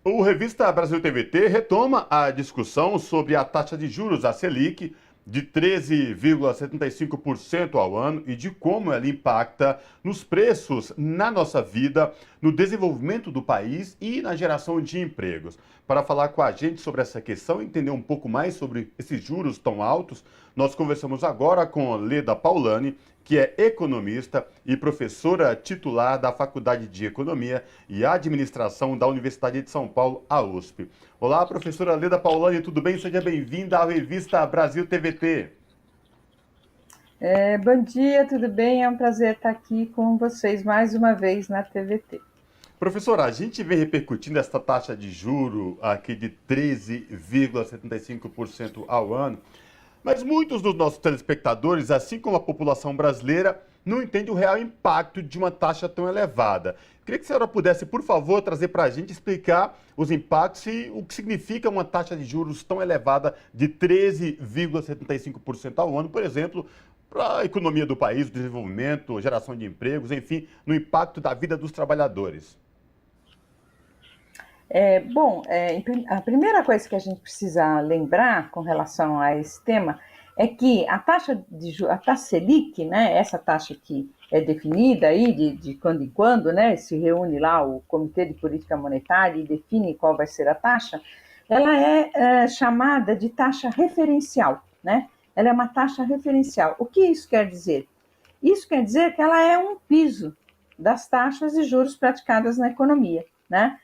O Revista Brasil TVT retoma a discussão sobre a taxa de juros, a Selic, de 13,75% ao ano e de como ela impacta nos preços, na nossa vida, no desenvolvimento do país e na geração de empregos. Para falar com a gente sobre essa questão e entender um pouco mais sobre esses juros tão altos, nós conversamos agora com Leda Paulani, que é economista e professora titular da Faculdade de Economia e Administração da Universidade de São Paulo, a USP. Olá, professora Leda Paulani, tudo bem? Seja bem-vinda à revista Brasil TVT. Bom dia, tudo bem? É um prazer estar aqui com vocês mais uma vez na TVT. Professora, a gente vem repercutindo essa taxa de juro aqui de 13,75% ao ano, mas muitos dos nossos telespectadores, assim como a população brasileira, não entendem o real impacto de uma taxa tão elevada. Queria que a senhora pudesse, por favor, trazer para a gente explicar os impactos e o que significa uma taxa de juros tão elevada de 13,75% ao ano, por exemplo, para a economia do país, o desenvolvimento, geração de empregos, enfim, no impacto da vida dos trabalhadores. A primeira coisa que a gente precisa lembrar com relação a esse tema é que a taxa Selic, né, essa taxa que é definida aí de quando em quando, né, se reúne lá o Comitê de Política Monetária e define qual vai ser a taxa, ela é chamada de taxa referencial, né? Ela é uma taxa referencial. O que isso quer dizer? Isso quer dizer que ela é um piso das taxas de juros praticadas na economia, né?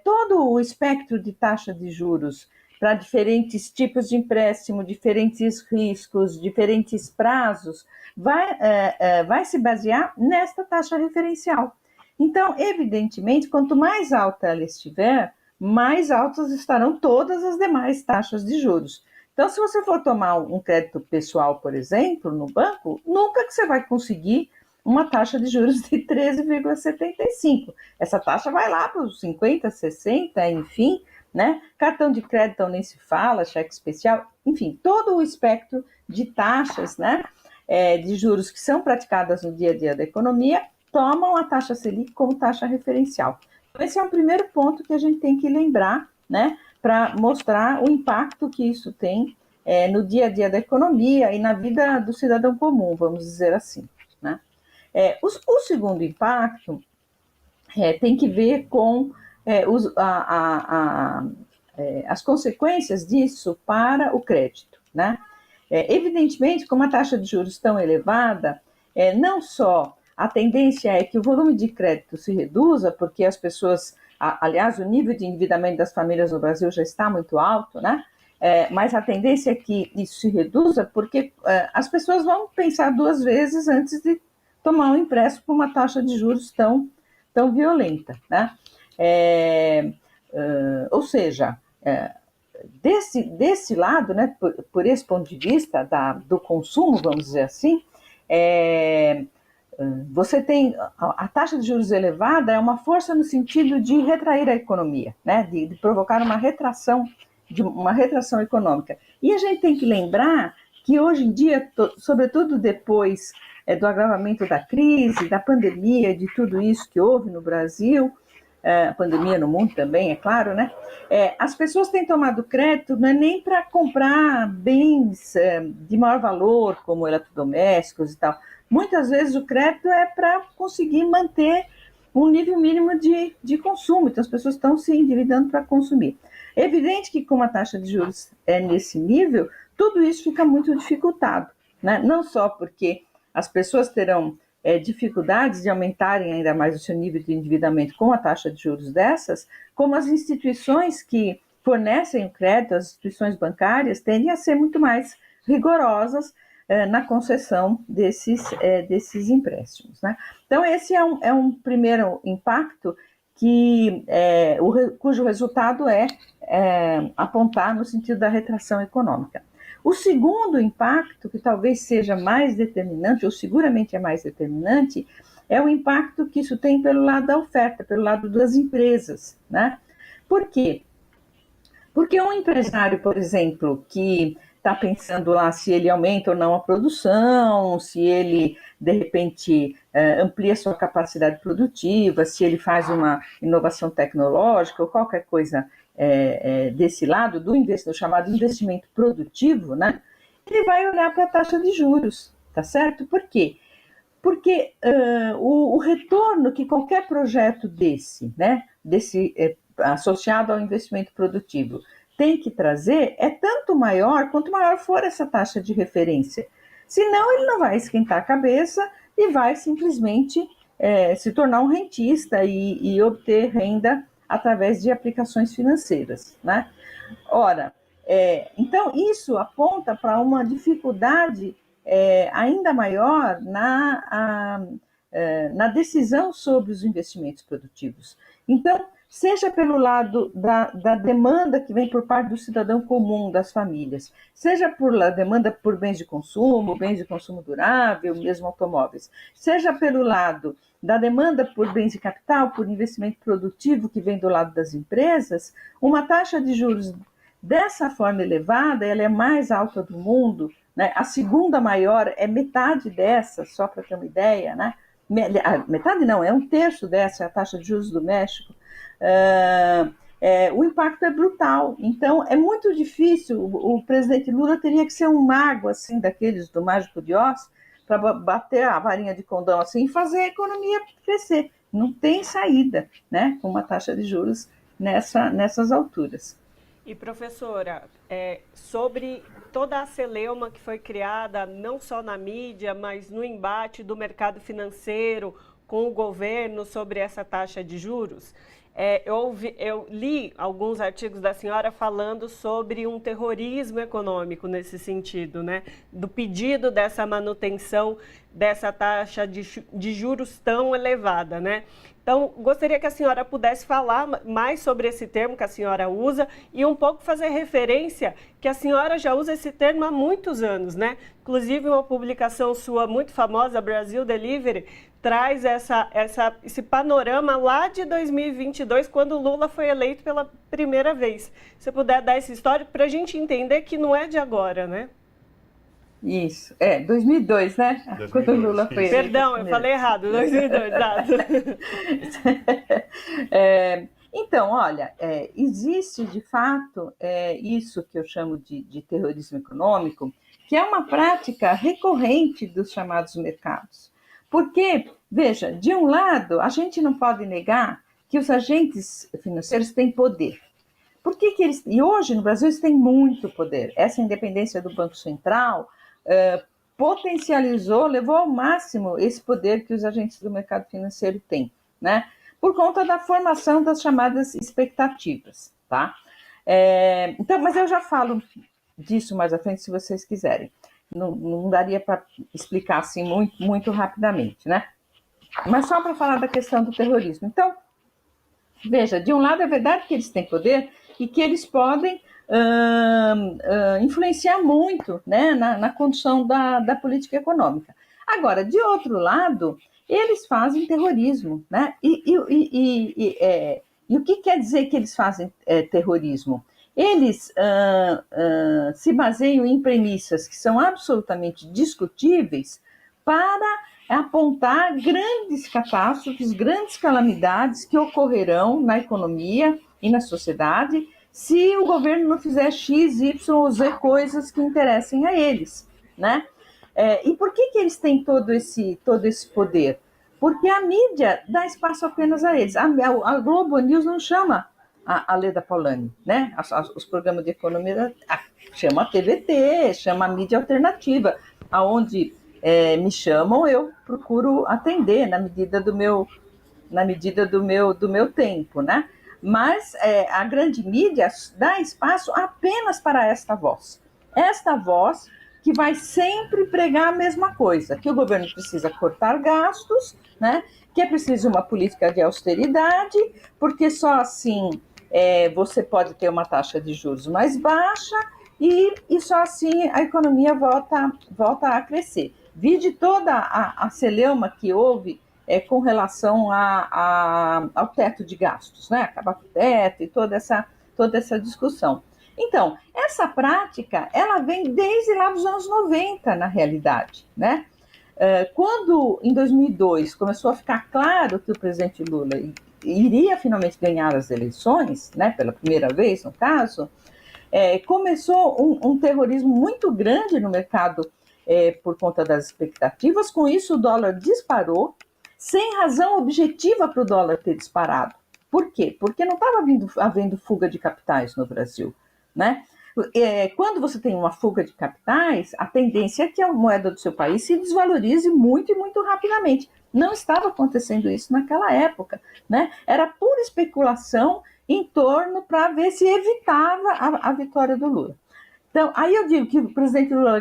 Todo o espectro de taxa de juros para diferentes tipos de empréstimo, diferentes riscos, diferentes prazos, vai se basear nesta taxa referencial. Então, evidentemente, quanto mais alta ela estiver, mais altas estarão todas as demais taxas de juros. Então, se você for tomar um crédito pessoal, por exemplo, no banco, nunca que você vai conseguir uma taxa de juros de 13,75. Essa taxa vai lá para os 50, 60, enfim, né? Cartão de crédito nem se fala, cheque especial, enfim, todo o espectro de taxas, né? De juros que são praticadas no dia a dia da economia, tomam a taxa Selic como taxa referencial. Então, esse é o primeiro ponto que a gente tem que lembrar, né? Para mostrar o impacto que isso tem no dia a dia da economia e na vida do cidadão comum, vamos dizer assim, né? O segundo impacto tem que ver com as consequências disso para o crédito, né? Evidentemente, com uma taxa de juros tão elevada, não só a tendência é que o volume de crédito se reduza, porque as pessoas, aliás, o nível de endividamento das famílias no Brasil já está muito alto, né? Mas a tendência é que isso se reduza porque as pessoas vão pensar duas vezes antes de tomar um empréstimo com uma taxa de juros tão violenta, né? Ou seja, desse lado, né, por esse ponto de vista do consumo, vamos dizer assim, você tem a taxa de juros elevada é uma força no sentido de retrair a economia, né, de provocar uma retração econômica. E a gente tem que lembrar que hoje em dia, sobretudo depois do agravamento da crise, da pandemia, de tudo isso que houve no Brasil, a pandemia no mundo também, é claro, né? As pessoas têm tomado crédito não é nem para comprar bens de maior valor, como eletrodomésticos e tal. Muitas vezes o crédito é para conseguir manter um nível mínimo de consumo. Então as pessoas estão se endividando para consumir. É evidente que com a taxa de juros nesse nível, tudo isso fica muito dificultado, né? Não só porque as pessoas terão dificuldades de aumentarem ainda mais o seu nível de endividamento com a taxa de juros dessas, como as instituições que fornecem o crédito, as instituições bancárias, tendem a ser muito mais rigorosas na concessão desses empréstimos, né? Então, esse é um primeiro impacto cujo resultado é apontar no sentido da retração econômica. O segundo impacto, que talvez seja mais determinante, ou seguramente é mais determinante, é o impacto que isso tem pelo lado da oferta, pelo lado das empresas, né? Por quê? Porque um empresário, por exemplo, que está pensando lá se ele aumenta ou não a produção, se ele, de repente, amplia sua capacidade produtiva, se ele faz uma inovação tecnológica ou qualquer coisa desse lado, do chamado investimento produtivo, né? Ele vai olhar para a taxa de juros, tá certo? Por quê? Porque o retorno que qualquer projeto desse, né, associado ao investimento produtivo, tem que trazer é tanto maior quanto maior for essa taxa de referência. Senão, ele não vai esquentar a cabeça e vai simplesmente se tornar um rentista e obter renda através de aplicações financeiras, né? Ora, então isso aponta para uma dificuldade ainda maior na decisão sobre os investimentos produtivos. Então, seja pelo lado da demanda que vem por parte do cidadão comum, das famílias, seja por la demanda por bens de consumo durável, mesmo automóveis, seja pelo lado da demanda por bens de capital, por investimento produtivo que vem do lado das empresas, uma taxa de juros dessa forma elevada, ela é mais alta do mundo, né? A segunda maior é metade dessa, só para ter uma ideia, né? Metade não, é um terço dessa, é a taxa de juros do México. O impacto é brutal, então é muito difícil. O presidente Lula teria que ser um mago assim, daqueles do Mágico de Oz, para bater a varinha de condão assim e fazer a economia crescer. Não tem saída, né, com uma taxa de juros nessas alturas. E, professora, sobre toda a celeuma que foi criada, não só na mídia, mas no embate do mercado financeiro com o governo sobre essa taxa de juros, eu li alguns artigos da senhora falando sobre um terrorismo econômico nesse sentido, né? Do pedido dessa manutenção dessa taxa de juros tão elevada, né? Então, gostaria que a senhora pudesse falar mais sobre esse termo que a senhora usa e um pouco fazer referência que a senhora já usa esse termo há muitos anos, né? Inclusive, uma publicação sua muito famosa, Brasil Delivery, traz esse panorama lá de 2022, quando Lula foi eleito pela primeira vez. Se você puder dar esse histórico para a gente entender que não é de agora, né? Isso, 2002, né? 2002, quando o Lula foi eleito. Perdão, eu falei errado, 2002, exato. Então, olha, existe de fato isso que eu chamo de terrorismo econômico, que é uma prática recorrente dos chamados mercados. Porque, veja, de um lado, a gente não pode negar que os agentes financeiros têm poder. Por que eles... E hoje, no Brasil, eles têm muito poder. Essa independência do Banco Central potencializou, levou ao máximo esse poder que os agentes do mercado financeiro têm, né? Por conta da formação das chamadas expectativas, tá? Então, mas eu já falo disso mais à frente, se vocês quiserem. Não daria para explicar assim muito rapidamente, né? Mas só para falar da questão do terrorismo. Então, veja, de um lado é verdade que eles têm poder e que eles podem influenciar muito, né, na condução da política econômica. Agora, de outro lado, eles fazem terrorismo, né? E o que quer dizer que eles fazem terrorismo? Eles se baseiam em premissas que são absolutamente discutíveis para apontar grandes catástrofes, grandes calamidades que ocorrerão na economia e na sociedade se o governo não fizer X, Y ou Z coisas que interessem a eles, né? E por que eles têm todo esse poder? Porque a mídia dá espaço apenas a eles. A Globo News não chama a Leda Paulani, né? Os programas de economia chama a TVT, chama a mídia alternativa, aonde me chamam, eu procuro atender na medida do meu tempo, né? Mas a grande mídia dá espaço apenas para esta voz que vai sempre pregar a mesma coisa, que o governo precisa cortar gastos, né? Que é preciso uma política de austeridade, porque só assim você pode ter uma taxa de juros mais baixa e só assim a economia volta a crescer. Vide toda a celeuma que houve com relação ao teto de gastos, né? Acabar com o teto e toda essa discussão. Então, essa prática, ela vem desde lá dos anos 90, na realidade, né? Quando, em 2002, começou a ficar claro que o presidente Lula iria finalmente ganhar as eleições, né, pela primeira vez, no caso, começou um terrorismo muito grande no mercado por conta das expectativas. Com isso, o dólar disparou, sem razão objetiva para o dólar ter disparado. Por quê? Porque não estava havendo fuga de capitais no Brasil, né? Quando você tem uma fuga de capitais, a tendência é que a moeda do seu país se desvalorize muito e muito rapidamente. Não estava acontecendo isso naquela época, né? Era pura especulação em torno para ver se evitava a vitória do Lula. Então, aí eu digo que o presidente Lula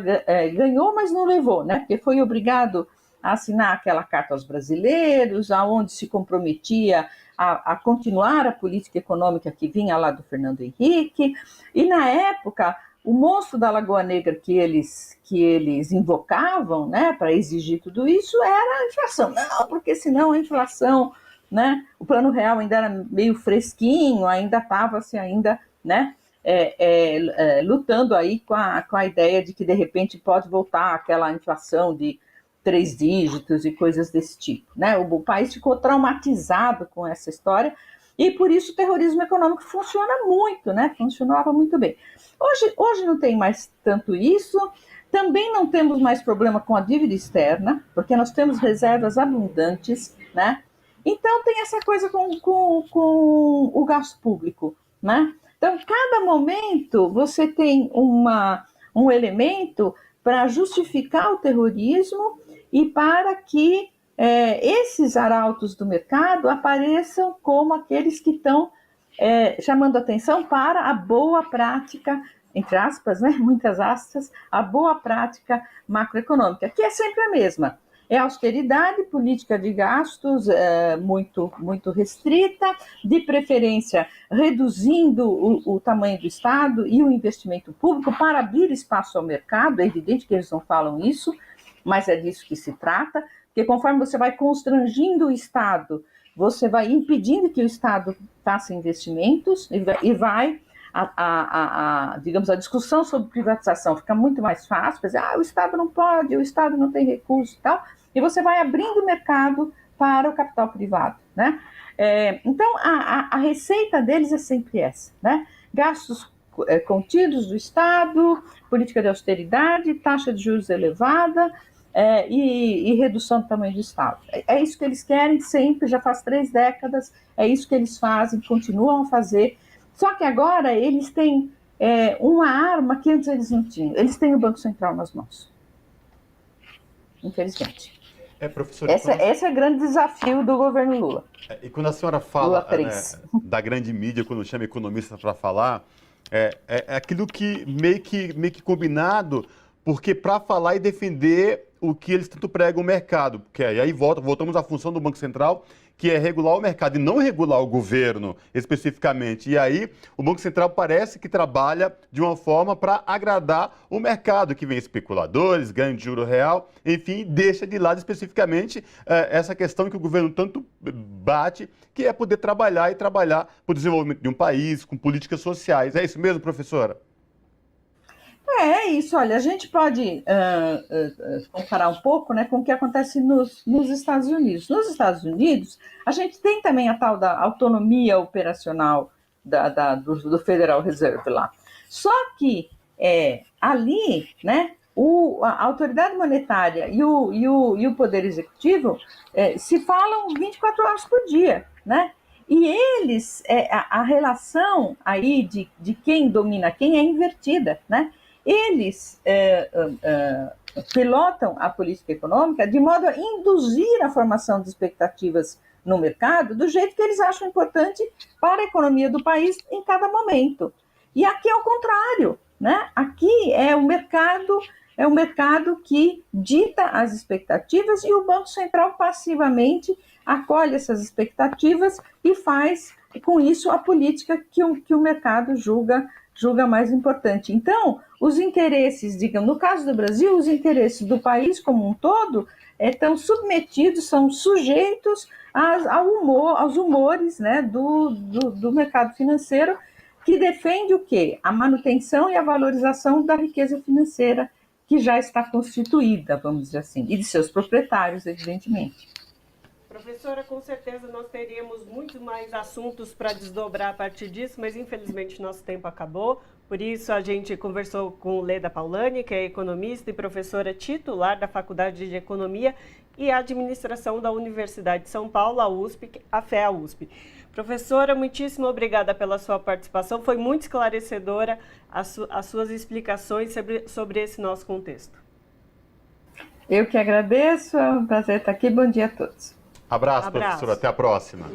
ganhou, mas não levou, né? Porque foi obrigado a assinar aquela carta aos brasileiros, aonde se comprometia a continuar a política econômica que vinha lá do Fernando Henrique, e na época o monstro da Lagoa Negra que eles invocavam, né, para exigir tudo isso era a inflação. Não, porque senão a inflação, né, o Plano Real ainda era meio fresquinho, ainda estava-se ainda, né, lutando aí com a ideia de que de repente pode voltar aquela inflação de 3 dígitos e coisas desse tipo, né? O país ficou traumatizado com essa história e por isso o terrorismo econômico funciona muito, né? Funcionava muito bem. Hoje não tem mais tanto isso, também não temos mais problema com a dívida externa, porque nós temos reservas abundantes, né? Então tem essa coisa com o gasto público, né? Então, cada momento você tem um elemento para justificar o terrorismo e para que esses arautos do mercado apareçam como aqueles que estão chamando atenção para a boa prática, entre aspas, né, muitas aspas, a boa prática macroeconômica, que é sempre a mesma. É austeridade, política de gastos muito, muito restrita, de preferência reduzindo o tamanho do Estado e o investimento público para abrir espaço ao mercado. É evidente que eles não falam isso, mas é disso que se trata, porque conforme você vai constrangindo o Estado, você vai impedindo que o Estado faça investimentos e vai, digamos, a discussão sobre privatização fica muito mais fácil, dizer, o Estado não pode, o Estado não tem recursos e tal, e você vai abrindo o mercado para o capital privado, né? Então, a receita deles é sempre essa, né? Gastos contidos do Estado, política de austeridade, taxa de juros elevada e redução do tamanho do Estado. É isso que eles querem sempre, já faz 3 décadas, é isso que eles fazem, continuam a fazer. Só que agora eles têm uma arma que antes eles não tinham. Eles têm o Banco Central nas mãos. Infelizmente. Professor, esse é o grande desafio do governo Lula. E quando a senhora fala da grande mídia, quando chama economista para falar, é aquilo que meio que combinado, porque para falar e defender o que eles tanto pregam o mercado, porque aí voltamos à função do Banco Central, que é regular o mercado e não regular o governo especificamente. E aí o Banco Central parece que trabalha de uma forma para agradar o mercado, que vem especuladores, ganho de juro real, enfim, deixa de lado especificamente essa questão que o governo tanto bate, que é poder trabalhar para o desenvolvimento de um país, com políticas sociais. É isso mesmo, professora? É isso, olha, a gente pode comparar um pouco, né, com o que acontece nos Estados Unidos. Nos Estados Unidos, a gente tem também a tal da autonomia operacional do Federal Reserve lá. Só que ali, né, a autoridade monetária e o Poder Executivo se falam 24 horas por dia, né? E eles, a relação aí de quem domina quem é invertida, né? Eles pilotam a política econômica de modo a induzir a formação de expectativas no mercado do jeito que eles acham importante para a economia do país em cada momento. E aqui é o contrário, né? Aqui é o mercado que dita as expectativas e o Banco Central passivamente acolhe essas expectativas e faz com isso a política que o mercado julga mais importante. Então, os interesses, digamos, no caso do Brasil, os interesses do país como um todo estão submetidos, são sujeitos aos humores, né, do mercado financeiro, que defende o quê? A manutenção e a valorização da riqueza financeira que já está constituída, vamos dizer assim, e de seus proprietários, evidentemente. Professora, com certeza nós teríamos muitos mais assuntos para desdobrar a partir disso, mas infelizmente nosso tempo acabou. Por isso a gente conversou com Leda Paulani, que é economista e professora titular da Faculdade de Economia e Administração da Universidade de São Paulo, a USP, a FEA-USP. Professora, muitíssimo obrigada pela sua participação. Foi muito esclarecedora as suas explicações sobre esse nosso contexto. Eu que agradeço, é um prazer estar aqui. Bom dia a todos. Abraço, professora. Até a próxima.